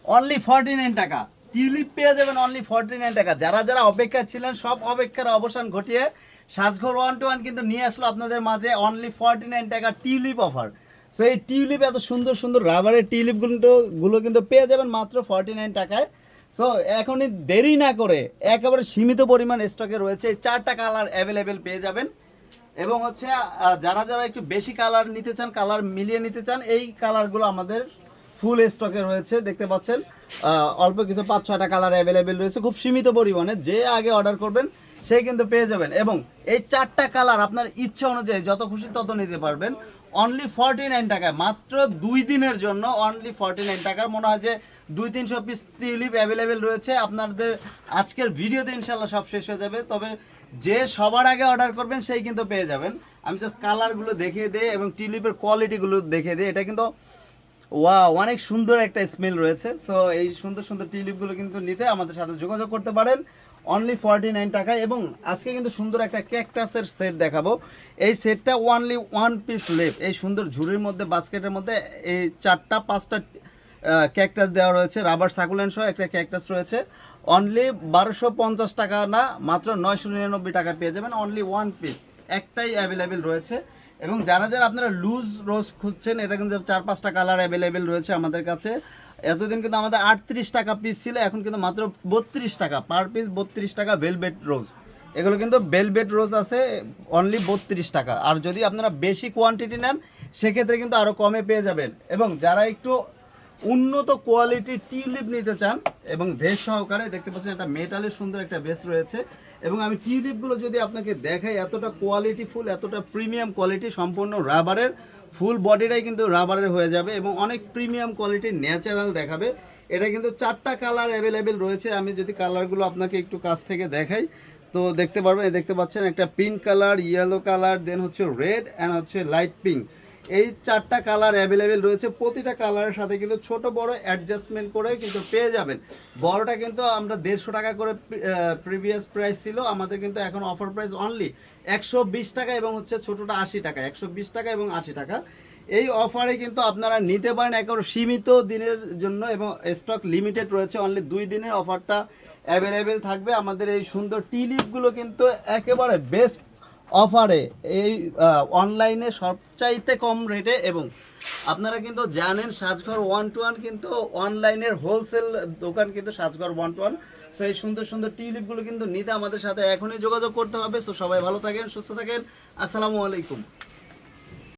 Only 49 টাকা। Tulip পেয়ে যাবেন অনলি 49 টাকা। যারা যারা অপেক্ষা ছিলেন সব অপেক্ষার অবসান ঘটিয়ে সাজঘর 1 to 1 কিন্তু নিয়ে আসলো আপনাদের মাঝে অনলি 49 টাকা টিউলিপ অফার। সো এই টিউলিপ এত সুন্দর সুন্দর রাবারের টিউলিপগুলো কিন্তু পেয়ে যাবেন মাত্র 49 টাকায়। সো এখনই দেরি না করে একেবারে সীমিত পরিমাণ স্টকে রয়েছে, এই 4টা কালার অ্যাভেলেবেল পেয়ে যাবেন। এবং হচ্ছে যারা যারা একটু বেশি কালার নিতে চান, কালার মিলিয়ে নিতে চান, এই কালারগুলো আমাদের ফুল স্টকে রয়েছে দেখতে পাচ্ছেন। অল্প কিছু 5-6টা কালার অ্যাভেলেবেল রয়েছে, খুব সীমিত পরিমাণে। যে আগে অর্ডার করবেন সে কিন্তু পেয়ে যাবেন। এবং এই 4টা কালার আপনার ইচ্ছা অনুযায়ী যত খুশি তত নিতে পারবেন অনলি 49 টাকায়, মাত্র 2 দিনের জন্য অনলি 49 টাকার। মনে হয় যে 200-300 পিস টিউলিপ অ্যাভেলেবেল রয়েছে আপনাদের। আজকের ভিডিওতে ইনশাল্লাহ সব শেষ হয়ে যাবে, তবে যে সবার আগে অর্ডার করবেন সেই কিন্তু পেয়ে যাবেন। আমি জাস্ট কালারগুলো দেখিয়ে দিই এবং টিউলিপের কোয়ালিটিগুলো দেখিয়ে দিই। এটা কিন্তু অনেক সুন্দর একটা স্মেল রয়েছে। সো এই সুন্দর সুন্দর টিউলিপগুলো কিন্তু নিতে আমাদের সাথে যোগাযোগ করতে পারেন অনলি 49 টাকায়। এবং আজকে কিন্তু সুন্দর একটা ক্যাকটাসের সেট দেখাবো। এই সেটটা অনলি 1 পিস লেপ, এই সুন্দর ঝুড়ির মধ্যে বাস্কেটের মধ্যে এই 4-5টা ক্যাকটাস দেওয়া রয়েছে, রাবার সাকুলেন্ট সহ একটা ক্যাকটাস রয়েছে। অনলি 1250 টাকা না, মাত্র 999 টাকা পেয়ে যাবেন অনলি 1 পিস। একটাই অ্যাভেলেবেল রয়েছে। এবং যারা যারা আপনারা লুজ রোজ খুঁজছেন, এটা কিন্তু 4-5টা কালার অ্যাভেলেবেল রয়েছে আমাদের কাছে। এতদিন কিন্তু আমাদের 38 টাকা পিস ছিল, এখন কিন্তু মাত্র 32 টাকা পার পিস। 32 টাকা ভেলভেট রোজ, এগুলো কিন্তু ভেলভেট রোজ আছে অনলি 32 টাকা। আর যদি আপনারা বেশি কোয়ান্টিটি নেন সেক্ষেত্রে কিন্তু আরও কমে পেয়ে যাবেন। এবং যারা একটু উন্নত কোয়ালিটির টিউলিপ নিতে চান এবং ভেস সহকারে, দেখতে পাচ্ছেন একটা মেটালের সুন্দর একটা ভেস রয়েছে। এবং আমি টিউলিপগুলো যদি আপনাকে দেখাই, এতটা কোয়ালিটি ফুল, এতটা প্রিমিয়াম কোয়ালিটি, সম্পূর্ণ রাবারের, ফুল বডিটাই কিন্তু রাবারের হয়ে যাবে এবং অনেক প্রিমিয়াম কোয়ালিটির ন্যাচারাল দেখাবে। এটা কিন্তু 4টা কালার অ্যাভেলেবেল রয়েছে। আমি যদি কালারগুলো আপনাকে একটু কাছ থেকে দেখাই তো দেখতে পারবেন। দেখতে পাচ্ছেন একটা পিঙ্ক কালার, ইয়েলো কালার, দেন হচ্ছে রেড অ্যান্ড হচ্ছে লাইট পিঙ্ক। এই 4টা কালার অ্যাভেলেবেল রয়েছে। প্রতিটা কালারের সাথে কিন্তু ছোট বড় অ্যাডজাস্টমেন্ট করে কিন্তু পেয়ে যাবেন। বড়টা কিন্তু আমরা 150 টাকা করে প্রিভিয়াস প্রাইস ছিল, আমাদের কিন্তু এখন অফার প্রাইস অনলি 120 টাকা। এবং হচ্ছে ছোটটা 80 টাকা, 120 টাকা এবং 80 টাকা। এই অফারে কিন্তু আপনারা নিতে পারেন একেবারে সীমিত দিনের জন্য এবং স্টক লিমিটেড রয়েছে। অনলি 2 দিনের অফারটা অ্যাভেলেবেল থাকবে। আমাদের এই সুন্দর টিউলিপগুলো কিন্তু একেবারে বেস্ট অফারে, এই অনলাইনে সবচাইতে কম রেটে। এবং আপনারা কিন্তু জানেন সাজঘর 1 to 1 কিন্তু অনলাইনের হোলসেল দোকান কিন্তু সাজঘর 1 to 1। সো এই সুন্দর সুন্দর টিউলিপগুলো কিন্তু নিতে আমাদের সাথে এখনই যোগাযোগ করতে হবে। সো সবাই ভালো থাকেন, সুস্থ থাকেন, আসসালামু আলাইকুম।